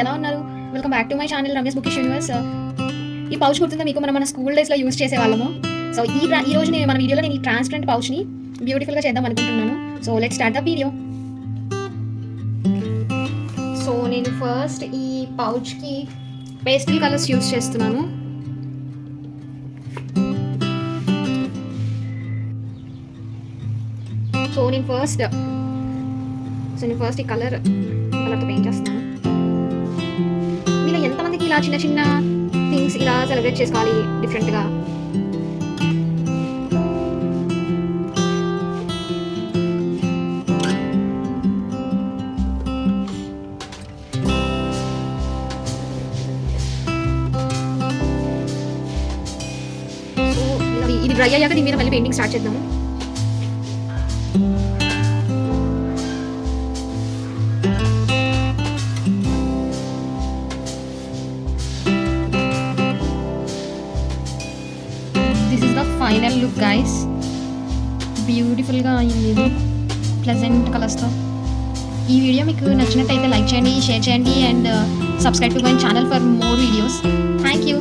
ఎలా ఉన్నారు? Welcome back to my channel Ramesh bookish universe. ఈ పౌచ్ గుర్తుందా మీకు? మన స్కూల్ డేస్లో యూజ్ చేసేవాళ్ళము. సో ఈ రోజు మన వీడియోలో నేను ఈ ట్రాన్స్పరెంట్ పౌచ్ని బ్యూటిఫుల్గా చేద్దాం అనుకుంటున్నాను. So let's start the video. So నేను ఫస్ట్ ఈ పౌచ్కి పేస్టల్ కలర్స్ యూజ్ చేస్తున్నాను. సో నేను ఫస్ట్ ఈ కలర్తో పెయింట్ చేస్తున్నాను. మీలో ఎంతమందికి ఇలా చిన్న చిన్న థింగ్స్ ఇలా సెలబ్రేట్ చేసుకోవాలి డిఫరెంట్గా? సో ఇది డ్రై అయ్యాక దీని మీద మళ్ళీ పెయింటింగ్ స్టార్ట్ చేద్దాము. This is the final look guys. బ్యూటిఫుల్గా అయింది ఇది ప్లెజెంట్ కలర్స్తో. ఈ వీడియో మీకు నచ్చినట్టయితే లైక్ చేయండి, షేర్ చేయండి and subscribe to my channel for more videos. Thank you.